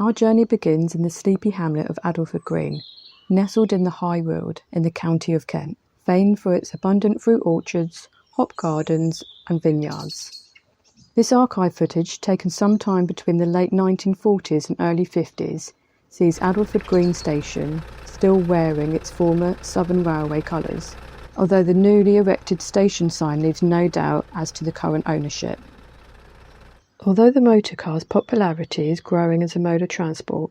Our journey begins in the sleepy hamlet of Addleford Green, nestled in the High Weald in the county of Kent, famed for its abundant fruit orchards, hop gardens and vineyards. This archive footage, taken sometime between the late 1940s and early 50s, sees Addleford Green station still wearing its former Southern Railway colours, although the newly erected station sign leaves no doubt as to the current ownership. Although the motorcar's popularity is growing as a mode of transport,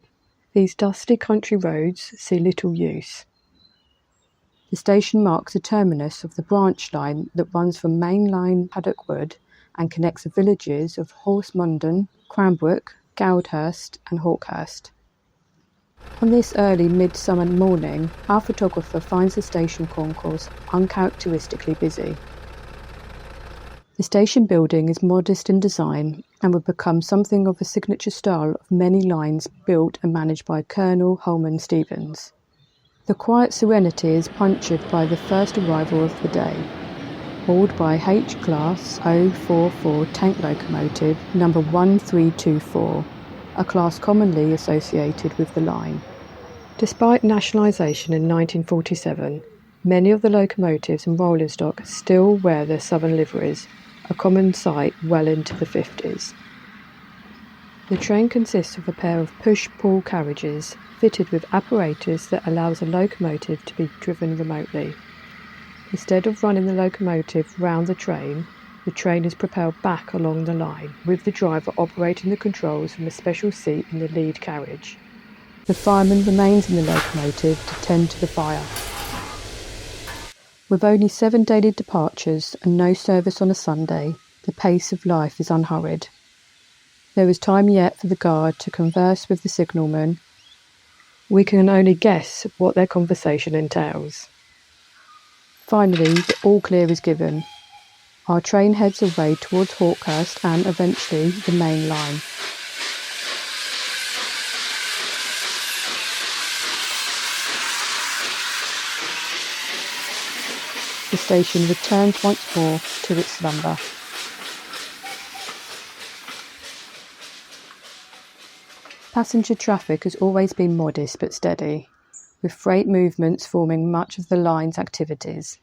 these dusty country roads see little use. The station marks the terminus of the branch line that runs from main line Paddock Wood and connects the villages of Horsmundon, Cranbrook, Goudhurst and Hawkhurst. On this early midsummer morning, our photographer finds the station concourse uncharacteristically busy. The station building is modest in design and would become something of a signature style of many lines built and managed by Colonel Holman Stevens. The quiet serenity is punctured by the first arrival of the day, hauled by H-Class 044 tank locomotive number 1324, a class commonly associated with the line. Despite nationalisation in 1947, many of the locomotives and rolling stock still wear their southern liveries, a common sight well into the 50s. The train consists of a pair of push-pull carriages fitted with apparatus that allows a locomotive to be driven remotely. Instead of running the locomotive round the train is propelled back along the line, with the driver operating the controls from a special seat in the lead carriage. The fireman remains in the locomotive to tend to the fire. With only 7 daily departures and no service on a Sunday, the pace of life is unhurried. There is time yet for the guard to converse with the signalman. We can only guess what their conversation entails. Finally, the all clear is given. Our train heads away towards Hawkhurst and eventually the main line. The station returns once more to its slumber. Passenger traffic has always been modest but steady, with freight movements forming much of the line's activities.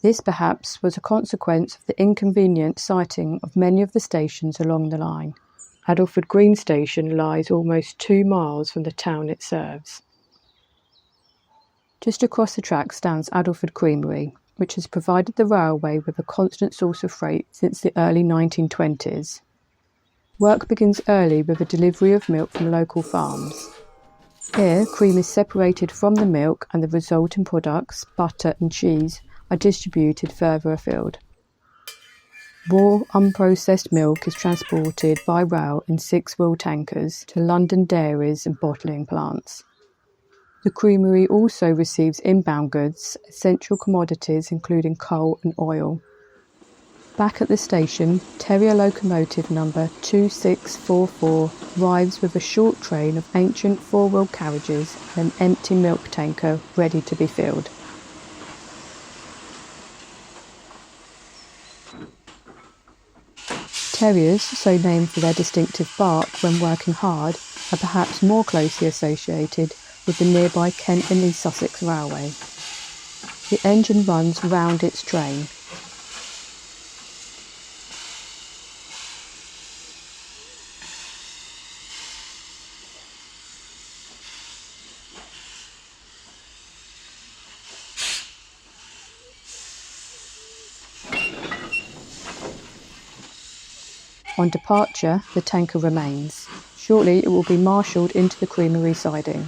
This perhaps was a consequence of the inconvenient siting of many of the stations along the line. Addleford Green station lies almost 2 miles from the town it serves. Just across the track stands Addleford Creamery, which has provided the railway with a constant source of freight since the early 1920s. Work begins early with a delivery of milk from local farms. Here, cream is separated from the milk and the resulting products, butter and cheese, are distributed further afield. Raw, unprocessed milk is transported by rail in 6-wheel tankers to London dairies and bottling plants. The creamery also receives inbound goods, essential commodities including coal and oil. Back at the station, Terrier locomotive number 2644 arrives with a short train of ancient 4-wheel carriages and an empty milk tanker ready to be filled. Terriers, so named for their distinctive bark when working hard, are perhaps more closely associated with the nearby Kent and East Sussex Railway. The engine runs round its train. On departure, the tanker remains. Shortly it will be marshalled into the creamery siding.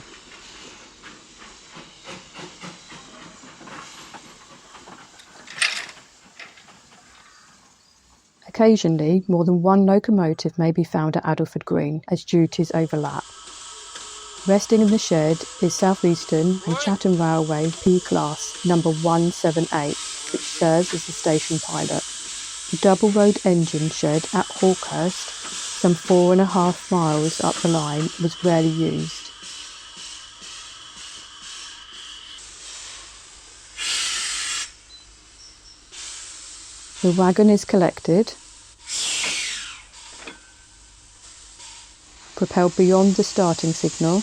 Occasionally, more than 1 locomotive may be found at Addleford Green as duties overlap. Resting in the shed is South Eastern and Chatham Railway P-Class number 178, which serves as the station pilot. The double-road engine shed at Hawkhurst, some 4.5 miles up the line, was rarely used. The wagon is collected, propelled beyond the starting signal.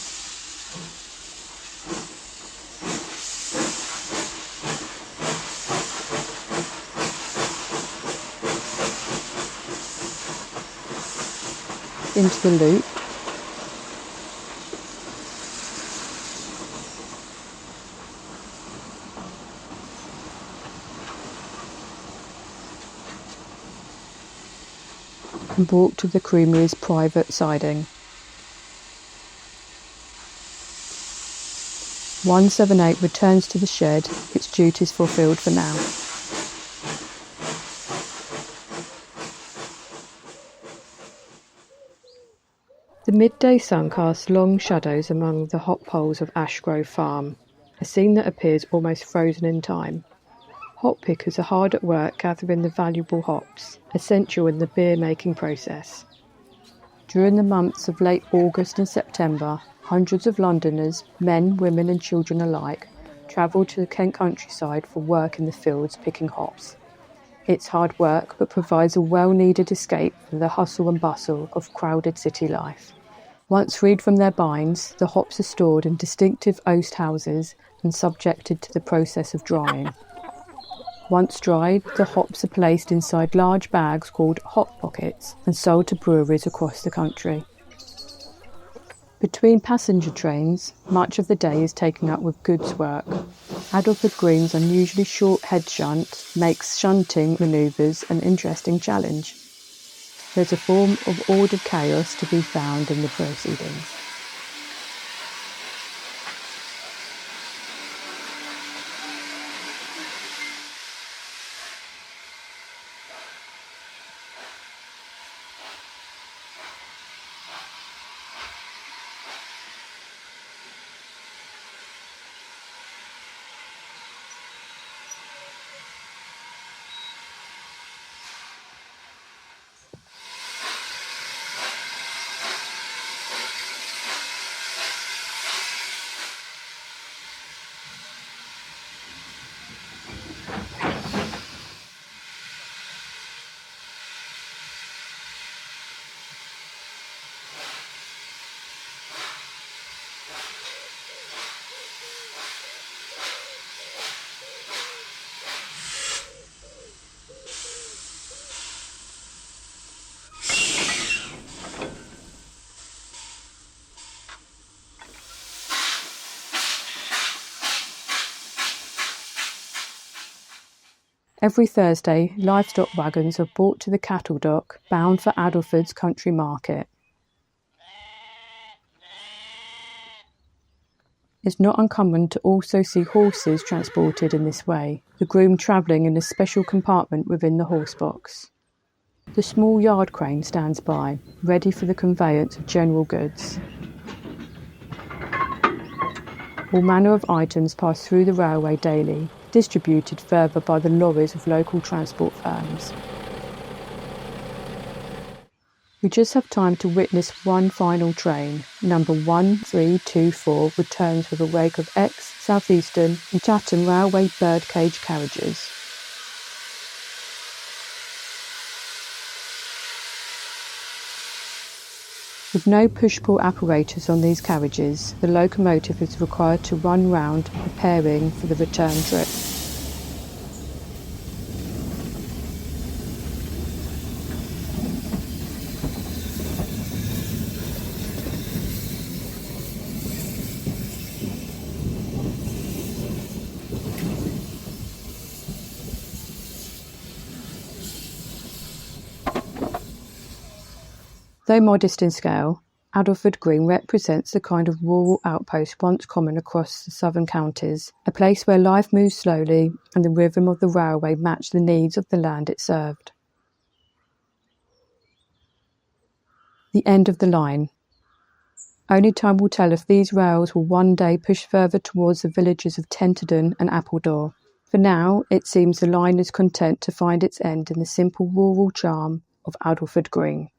Into the loop. And brought to the creamery's private siding. 178 returns to the shed, its duties fulfilled for now. The midday sun casts long shadows among the hop poles of Ashgrove Farm, a scene that appears almost frozen in time. Hop pickers are hard at work gathering the valuable hops, essential in the beer-making process. During the months of late August and September, hundreds of Londoners, men, women and children alike, travel to the Kent countryside for work in the fields picking hops. It's hard work, but provides a well-needed escape from the hustle and bustle of crowded city life. Once freed from their binds, the hops are stored in distinctive oast houses and subjected to the process of drying. Once dried, the hops are placed inside large bags called hop pockets and sold to breweries across the country. Between passenger trains, much of the day is taken up with goods work. Addleford Green's unusually short head shunt makes shunting manoeuvres an interesting challenge. There's a form of ordered chaos to be found in the proceedings. Every Thursday, livestock wagons are brought to the cattle dock, bound for Addleford's country market. It's not uncommon to also see horses transported in this way, the groom travelling in a special compartment within the horse box. The small yard crane stands by, ready for the conveyance of general goods. All manner of items pass through the railway daily, distributed further by the lorries of local transport firms. We just have time to witness one final train. Number 1324 returns with a wake of X, South Eastern and Chatham Railway birdcage carriages. With no push-pull apparatus on these carriages, the locomotive is required to run round, preparing for the return trip. Though modest in scale, Addleford Green represents the kind of rural outpost once common across the southern counties, a place where life moves slowly and the rhythm of the railway matched the needs of the land it served. The end of the line. Only time will tell if these rails will one day push further towards the villages of Tenterden and Appledore. For now, it seems the line is content to find its end in the simple rural charm of Addleford Green.